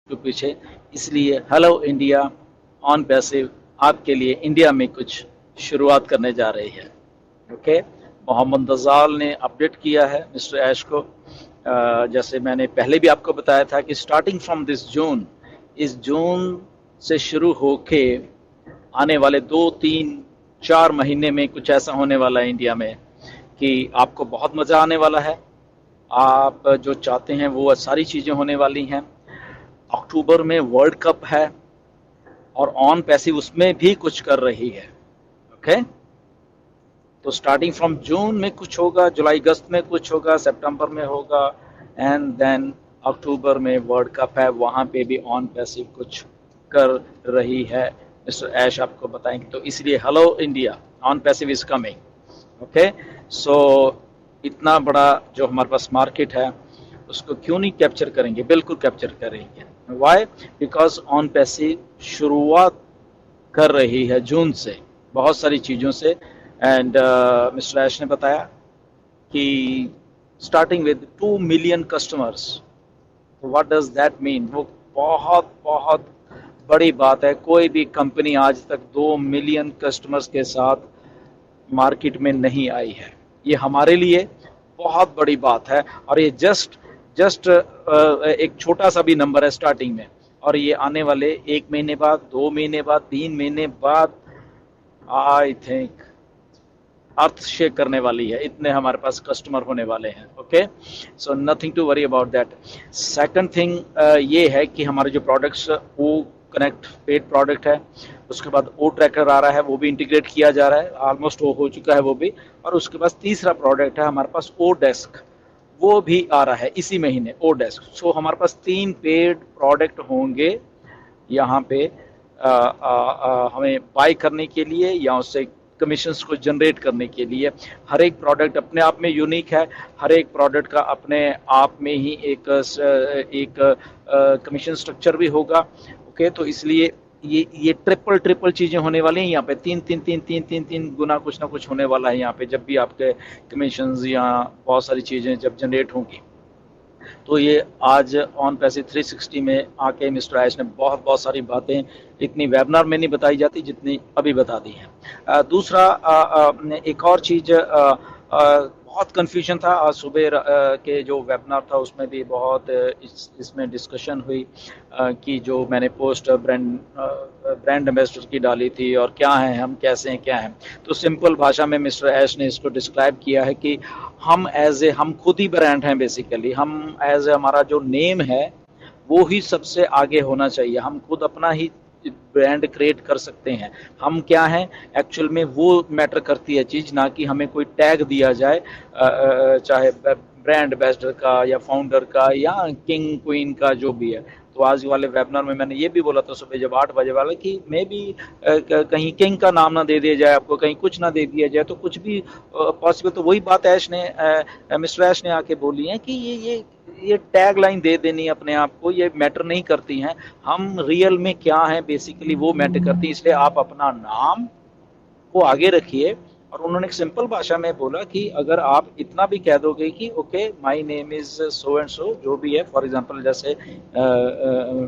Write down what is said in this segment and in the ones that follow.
To पीछे। इसलिए hello India on passive आपके लिए इंडिया में कुछ शुरुआत करने जा रही है। ओके, मोहम्मद रजाल ने अपडेट किया है मिस्टर ऐश को। जैसे मैंने पहले भी आपको बताया था कि स्टार्टिंग फ्रॉम दिस जून, इस जून से शुरू होके आने वाले 2 3 4 महीने में कुछ ऐसा होने वाला है इंडिया में कि आपको बहुत मज़ा आने वाला है। आप जो चाहते हैं वो सारी चीज़ें होने वाली हैं। अक्टूबर में वर्ल्ड कप है और ऑन पैसिव उसमें भी कुछ कर रही है। ओके, तो स्टार्टिंग फ्रॉम जून में कुछ होगा, जुलाई अगस्त में कुछ होगा, सितंबर में होगा, एंड देन अक्टूबर में वर्ल्ड कप है, वहाँ पे भी ऑन पैसिव कुछ कर रही है। मिस्टर ऐश आपको बताएंगे। तो इसलिए hello India on passive is coming. Okay, so इतना बड़ा जो हमारे पास मार्केट है उसको क्यों नहीं कैप्चर करेंगे, बिल्कुल कैप्चर करेंगे। वाई? बिकॉज ऑन पैसिव शुरुआत कर रही है जून से बहुत सारी चीज़ों से। एंड मिस्टर ऐश ने बताया कि स्टार्टिंग विद 2 मिलियन कस्टमर्स। तो व्हाट डज दैट मीन? वो बहुत बहुत बड़ी बात है। कोई भी कंपनी आज तक 2 मिलियन कस्टमर्स के साथ मार्केट में नहीं आई है। ये हमारे लिए बहुत बड़ी बात है और ये जस्ट एक छोटा सा भी नंबर है स्टार्टिंग में। और ये आने वाले 1 महीने बाद, 2 महीने बाद, 3 महीने बाद आई थिंक अर्थ शेक करने वाली है। इतने हमारे पास कस्टमर होने वाले हैं। Okay, so nothing to worry about that. Second thing ये है कि हमारे जो प्रोडक्ट्स वो कनेक्ट पेड प्रोडक्ट है, उसके बाद ओ ट्रैकर आ रहा है, वो भी इंटीग्रेट किया जा रहा है, ऑलमोस्ट वो हो चुका है वो भी। और उसके पास तीसरा प्रोडक्ट है हमारे पास ओ डेस्क, वो भी आ रहा है इसी महीने, ओ डेस्क। सो हमारे पास 3 पेड प्रोडक्ट होंगे यहाँ पे हमें बाय करने के लिए या उससे कमीशंस को जनरेट करने के लिए। हर एक प्रोडक्ट अपने आप में यूनिक है, हर एक प्रोडक्ट का अपने आप में ही एक कमीशन स्ट्रक्चर भी होगा। ओके, तो इसलिए ये ट्रिपल चीज़ें होने वाली हैं यहाँ पे। तीन गुना कुछ ना कुछ होने वाला है यहाँ पे जब भी आपके कमीशंस या बहुत सारी चीज़ें जब जनरेट होंगी। तो ये आज ऑन पैसे 360 में आके मिस्टर आयश ने बहुत बहुत सारी बातें इतनी वेबिनार में नहीं बताई जाती जितनी अभी बता दी हैं। दूसरा एक और चीज़, बहुत कन्फ्यूजन था आज सुबह के जो वेबिनार था उसमें भी बहुत इसमें डिस्कशन हुई कि जो मैंने पोस्ट ब्रांड एम्बेसडर की डाली थी और क्या है हम, कैसे हैं, क्या हैं। तो सिंपल भाषा में मिस्टर ऐश ने इसको डिस्क्राइब किया है कि हम खुद ही ब्रांड हैं बेसिकली। हम हमारा जो नेम है वो ही सबसे आगे होना चाहिए। हम खुद अपना ही ब्रांड क्रिएट कर सकते हैं। हम क्या हैं एक्चुअल में वो मैटर करती है चीज़, ना कि हमें कोई टैग दिया जाए, चाहे ब्रांड एम्बेसडर का या फाउंडर का या किंग क्वीन का जो भी है। तो आज वाले वेबिनार में मैंने ये भी बोला था सुबह जब 8 बजे वाला कि मे भी कहीं किंग का नाम ना दे दिया जाए आपको, कहीं कुछ ना दे दिया जाए, तो कुछ भी पॉसिबल। तो वही बात ऐश ने मिस्टर ऐश ने आके बोली है कि ये टैग लाइन दे देनी अपने आप को ये मैटर नहीं करती हैं। हम रियल में क्या हैं बेसिकली वो मैटर करती है। इसलिए आप अपना नाम को आगे रखिए। और उन्होंने एक सिंपल भाषा में बोला कि अगर आप इतना भी कह दोगे कि okay my name is so and so, जो भी है, फॉर एग्जांपल जैसे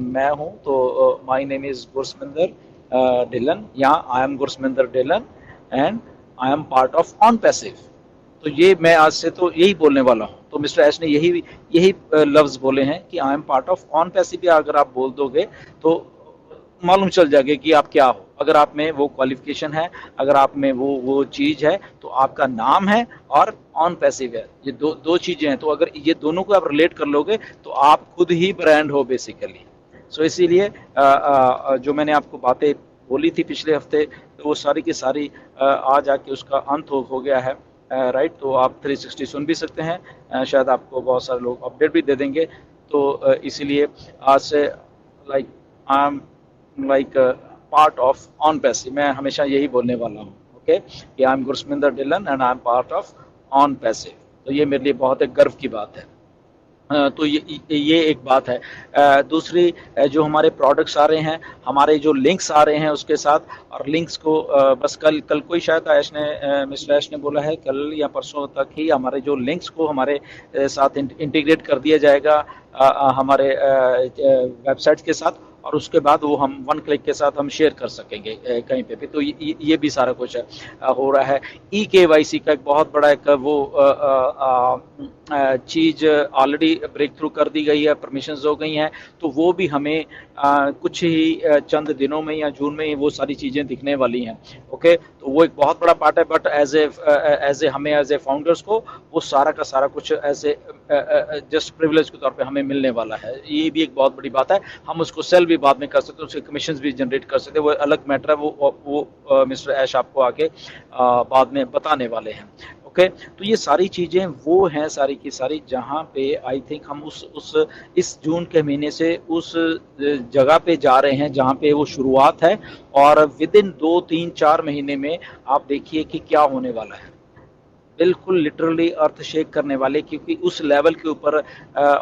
मैं हूं तो my name is Gursaminder Dhillon या I am Gursaminder Dhillon and I am part of on passive. तो ये मैं आज से तो यही बोलने वाला हूँ। तो मिस्टर ऐश ने यही लफ्ज बोले हैं कि I am part of on passive. अगर आप बोल दोगे तो मालूम चल जाएगा कि आप क्या हो। अगर आप में वो क्वालिफिकेशन है, अगर आप में वो चीज़ है, तो आपका नाम है और ऑन पैसिव है, ये दो चीज़ें हैं। तो अगर ये दोनों को आप रिलेट कर लोगे तो आप खुद ही ब्रांड हो बेसिकली। सो इसीलिए जो मैंने आपको बातें बोली थी पिछले हफ्ते, तो वो सारी की सारी आज आके उसका अंत हो गया है। राइट, तो आप 360 सुन भी सकते हैं। शायद आपको बहुत सारे लोग अपडेट भी दे देंगे। तो इसीलिए आज से like I am like part of on passive, मैं हमेशा यही बोलने वाला हूँ। ओके, कि I am Gursaminder Dhillon and I am part of on passive. तो ये मेरे लिए बहुत एक गर्व की बात है। तो ये एक बात है। दूसरी, जो हमारे प्रोडक्ट्स आ रहे हैं, हमारे जो लिंक्स आ रहे हैं उसके साथ, और लिंक्स को बस कल कल कोई शायद मिस्टर ऐश ने बोला है कल या परसों तक ही हमारे जो लिंक्स को हमारे साथ इंटीग्रेट कर दिया जाएगा हमारे वेबसाइट के साथ, और उसके बाद वो हम वन क्लिक के साथ हम शेयर कर सकेंगे कहीं पे भी। तो ये भी सारा कुछ हो रहा है। ई-केवाईसी का एक बहुत बड़ा एक वो चीज़ ऑलरेडी ब्रेक थ्रू कर दी गई है, परमिशंस हो गई हैं, तो वो भी हमें कुछ ही चंद दिनों में या जून में ही वो सारी चीज़ें दिखने वाली हैं। ओके, तो वो एक बहुत बड़ा पार्ट है, बट एज ए हमें एज ए फाउंडर्स को वो सारा का सारा कुछ ऐसे जस्ट प्रिविलेज के तौर पे हमें मिलने वाला है। ये भी एक बहुत बड़ी बात है। हम उसको सेल भी बाद में कर सकते हैं, उसके कमीशन भी जनरेट कर सकते हैं, वो अलग मैटर है। वो मिस्टर ऐश आपको आगे बाद में बताने वाले हैं। ओके, तो ये सारी चीज़ें वो हैं सारी की सारी, जहाँ पे आई थिंक हम उस इस जून के महीने से उस जगह पे जा रहे हैं जहाँ पे वो शुरुआत है, और विद इन 2 3 4 महीने में आप देखिए कि क्या होने वाला है। बिल्कुल लिटरली अर्थ शेक करने वाले, क्योंकि उस लेवल के ऊपर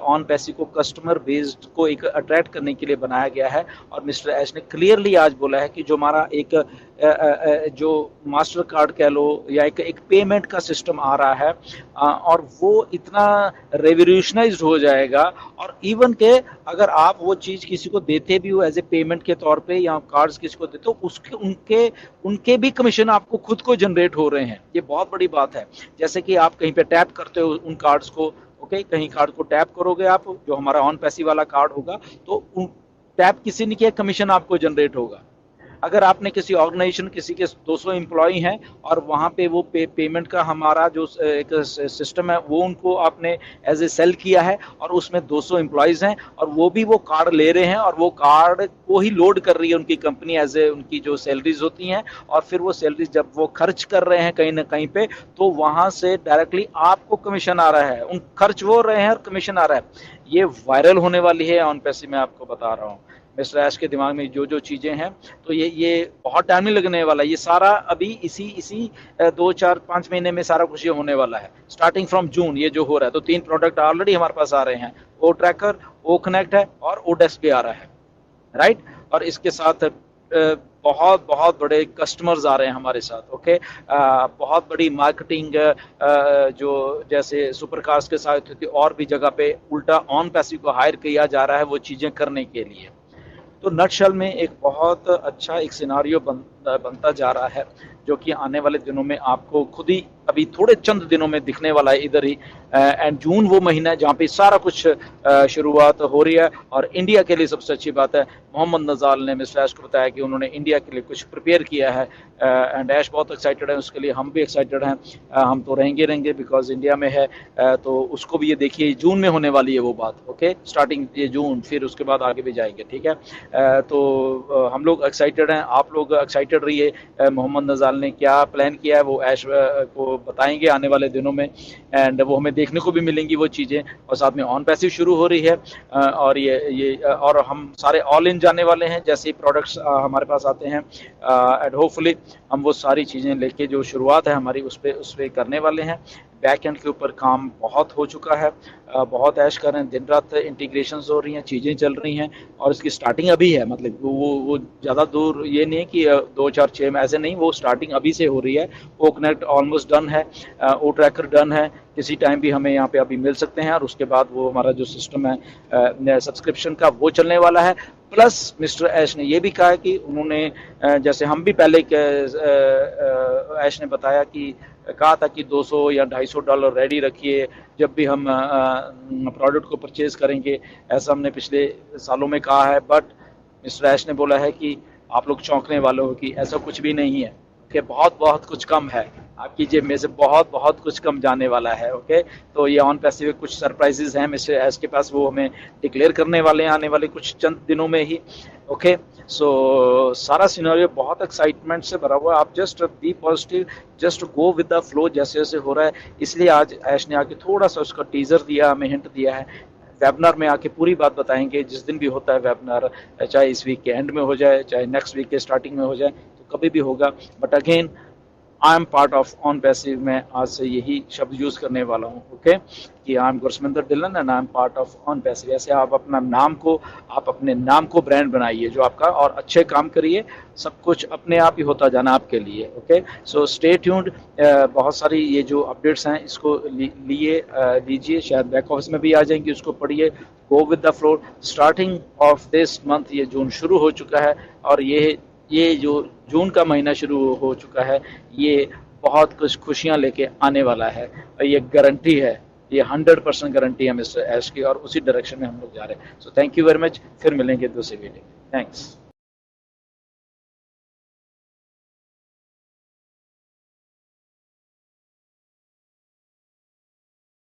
ऑन पैसी को कस्टमर बेस्ड को एक अट्रैक्ट करने के लिए बनाया गया है। और मिस्टर ऐश ने क्लियरली आज बोला है कि जो हमारा एक जो मास्टर कार्ड कह लो या एक पेमेंट का सिस्टम आ रहा है, और वो इतना रेवोल्यूशनाइज्ड हो जाएगा, और इवन के अगर आप वो चीज़ किसी को देते भी हो एज ए पेमेंट के तौर पे या कार्ड्स किसी को देते हो, उसके उनके उनके भी कमीशन आपको खुद को जनरेट हो रहे हैं। ये बहुत बड़ी बात है। जैसे कि आप कहीं पे टैप करते हो उन कार्ड्स को, ओके, कहीं कार्ड को टैप करोगे आप, जो हमारा ऑन पैसी वाला कार्ड होगा, तो टैप किसी ने किया, कमीशन आपको जनरेट होगा। अगर आपने किसी ऑर्गेनाइजेशन, किसी के 200 एम्प्लॉय हैं, और वहाँ पे वो पेमेंट का हमारा जो एक सिस्टम है वो उनको आपने एज ए सेल किया है, और उसमें 200 एम्प्लॉयज़ हैं, और वो भी वो कार्ड ले रहे हैं, और वो कार्ड को ही लोड कर रही है उनकी कंपनी एज ए उनकी जो सैलरीज होती हैं, और फिर वो सैलरीज जब वो खर्च कर रहे हैं कहीं ना कहीं पे, तो वहाँ से डायरेक्टली आपको कमीशन आ रहा है। उन खर्च वो रहे हैं और कमीशन आ रहा है। ये वायरल होने वाली है ऑन पैसे, मैं आपको बता रहा हूँ। मिस्टर ऐश के दिमाग में जो जो चीज़ें हैं, तो ये बहुत टाइम नहीं लगने वाला। ये सारा अभी इसी 2 4 5 महीने में सारा कुछ ये होने वाला है, स्टार्टिंग फ्रॉम जून ये जो हो रहा है। तो 3 प्रोडक्ट ऑलरेडी हमारे पास आ रहे हैं, ओ ट्रैकर, ओ कनेक्ट है, और ओ डेस्क भी आ रहा है, राइट। और इसके साथ बहुत बहुत बड़े कस्टमर्स आ रहे हैं हमारे साथ। ओके, बहुत बड़ी मार्केटिंग जो जैसे सुपरकार्स के साथ होती, और भी जगह पे उल्टा ऑन पैसे को हायर किया जा रहा है वो चीज़ें करने के लिए। तो नटशल में एक बहुत अच्छा एक सिनारियो बनता जा रहा है, जो कि आने वाले दिनों में आपको खुद ही अभी थोड़े चंद दिनों में दिखने वाला है इधर ही। एंड जून वो महीना है जहाँ पे सारा कुछ शुरुआत हो रही है। और इंडिया के लिए सबसे अच्छी बात है, मोहम्मद नज़ाल ने मिस्टर ऐश को बताया कि उन्होंने इंडिया के लिए कुछ प्रिपेयर किया है, एंड ऐश बहुत एक्साइटेड है उसके लिए, हम भी एक्साइटेड हैं। हम तो रहेंगे बिकॉज इंडिया में है। तो उसको भी ये देखिए, जून में होने वाली है वो बात। ओके, स्टार्टिंग ये जून, फिर उसके बाद आगे भी जाएंगे, ठीक है। तो हम लोग एक्साइटेड हैं, आप लोग एक्साइटेड रहिए। मोहम्मद नज़ाल ने क्या प्लान किया है वो ऐश को बताएंगे आने वाले दिनों में, एंड वो हमें देखने को भी मिलेंगी वो चीज़ें। और साथ में ऑन पैसिव शुरू हो रही है, और ये और हम सारे ऑल इन जाने वाले हैं जैसे ही प्रोडक्ट्स हमारे पास आते हैं, एंड होपफुली हम वो सारी चीज़ें लेके जो शुरुआत है हमारी उस पर करने वाले हैं। बैक एंड के ऊपर काम बहुत हो चुका है, बहुत ऐश कर रहे हैं, दिन रात इंटीग्रेशंस हो रही हैं, चीज़ें चल रही हैं, और इसकी स्टार्टिंग अभी है। मतलब वो ज़्यादा दूर ये नहीं है कि 2 4 6 में, ऐसे नहीं, वो स्टार्टिंग अभी से हो रही है। ओ कनेक्ट ऑलमोस्ट डन है, ओ ट्रैकर डन है, किसी टाइम भी हमें यहाँ पे अभी मिल सकते हैं। और उसके बाद वो हमारा जो सिस्टम है सब्सक्रिप्शन का वो चलने वाला है। प्लस मिस्टर ऐश ने ये भी कहा कि उन्होंने जैसे हम भी पहले ऐश ने बताया कि कहा था कि 200 या $250 रेडी रखिए जब भी हम प्रोडक्ट को परचेज करेंगे, ऐसा हमने पिछले सालों में कहा है। बट मिस्टर ऐश ने बोला है कि आप लोग चौंकने वाले हो कि ऐसा कुछ भी नहीं है, कि बहुत बहुत कुछ कम है, आपकी जेब में से बहुत बहुत कुछ कम जाने वाला है। ओके, तो ये ऑन पैसिव कुछ सरप्राइजेज हैं मिस्टर एस के पास, वो हमें डिक्लेयर करने वाले हैं आने वाले कुछ चंद दिनों में ही। ओके, सो सारा सिनेरियो बहुत एक्साइटमेंट से भरा हुआ है। आप just be positive, just go with the flow जैसे जैसे हो रहा है। इसलिए आज ऐश ने आके थोड़ा सा उसका टीजर दिया, हमें हिंट दिया है। वेबिनार में आके पूरी बात बताएंगे, जिस दिन भी होता है वेबिनार, चाहे इस वीक के एंड में हो जाए, चाहे नेक्स्ट वीक के स्टार्टिंग में हो जाए, तो कभी भी होगा। But again I am part of on passive, मैं आज से यही शब्द यूज करने वाला हूँ, ओके, कि I am Gursaminder Dhillon and I am part of on passive. ऐसे आप अपने नाम को ब्रांड बनाइए जो आपका, और अच्छे काम करिए, सब कुछ अपने आप ही होता जाना आपके लिए, ओके। So stay tuned. बहुत सारी ये जो अपडेट्स हैं इसको लीजिए, शायद बैक ऑफिस में भी आ जाएंगी, उसको पढ़िए। Go with the flow. Starting of this month, ये जून शुरू हो चुका है, और ये जो जून का महीना शुरू हो चुका है, ये बहुत कुछ खुशियां लेके आने वाला है, और ये गारंटी है, ये 100% गारंटी है मिस्टर ऐश की, और उसी डायरेक्शन में हम लोग जा रहे हैं। So thank you very much, फिर मिलेंगे दूसरे वीडियो। थैंक्स।